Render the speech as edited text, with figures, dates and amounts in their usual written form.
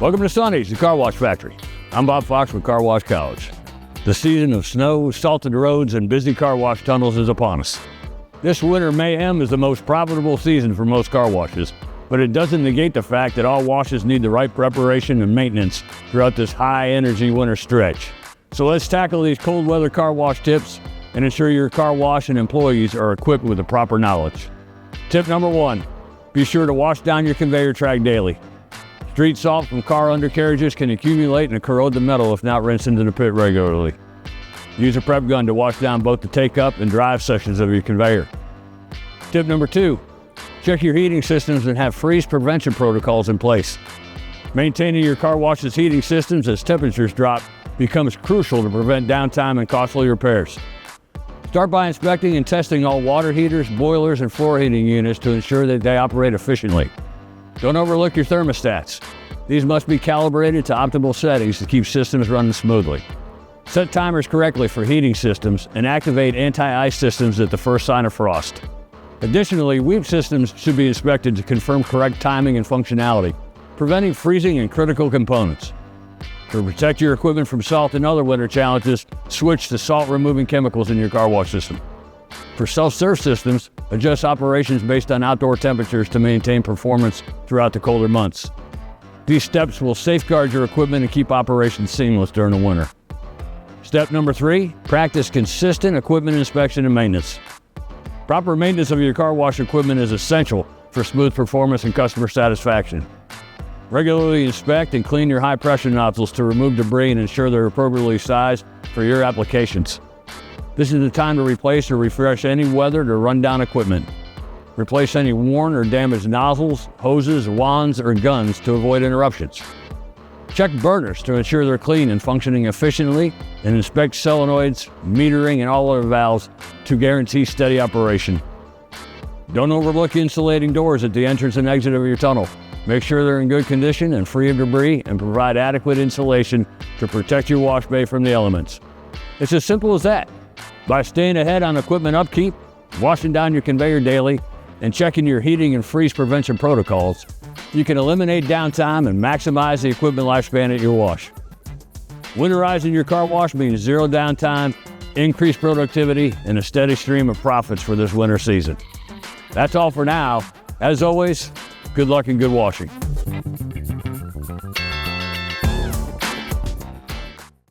Welcome to Sonny's, the car wash factory. I'm Bob Fox with Car Wash College. The season of snow, salted roads, and busy car wash tunnels is upon us. This winter mayhem is the most profitable season for most car washes, but it doesn't negate the fact that all washes need the right preparation and maintenance throughout this high-energy winter stretch. So let's tackle these cold weather car wash tips and ensure your car wash and employees are equipped with the proper knowledge. Tip number 1, be sure to wash down your conveyor track daily. Street salt from car undercarriages can accumulate and corrode the metal if not rinsed into the pit regularly. Use a prep gun to wash down both the take-up and drive sections of your conveyor. Tip number 2, check your heating systems and have freeze prevention protocols in place. Maintaining your car wash's heating systems as temperatures drop becomes crucial to prevent downtime and costly repairs. Start by inspecting and testing all water heaters, boilers, and floor heating units to ensure that they operate efficiently. Don't overlook your thermostats. These must be calibrated to optimal settings to keep systems running smoothly. Set timers correctly for heating systems and activate anti-ice systems at the first sign of frost. Additionally, weep systems should be inspected to confirm correct timing and functionality, preventing freezing in critical components. To protect your equipment from salt and other winter challenges, switch to salt-removing chemicals in your car wash system. For self-serve systems, adjust operations based on outdoor temperatures to maintain performance throughout the colder months. These steps will safeguard your equipment and keep operations seamless during the winter. Step number 3, practice consistent equipment inspection and maintenance. Proper maintenance of your car wash equipment is essential for smooth performance and customer satisfaction. Regularly inspect and clean your high-pressure nozzles to remove debris and ensure they're appropriately sized for your applications. This is the time to replace or refresh any weathered or run-down equipment. Replace any worn or damaged nozzles, hoses, wands, or guns to avoid interruptions. Check burners to ensure they're clean and functioning efficiently, and inspect solenoids, metering, and all other valves to guarantee steady operation. Don't overlook insulating doors at the entrance and exit of your tunnel. Make sure they're in good condition and free of debris, and provide adequate insulation to protect your wash bay from the elements. It's as simple as that. By staying ahead on equipment upkeep, washing down your conveyor daily, and checking your heating and freeze prevention protocols, you can eliminate downtime and maximize the equipment lifespan at your wash. Winterizing your car wash means zero downtime, increased productivity, and a steady stream of profits for this winter season. That's all for now. As always, good luck and good washing.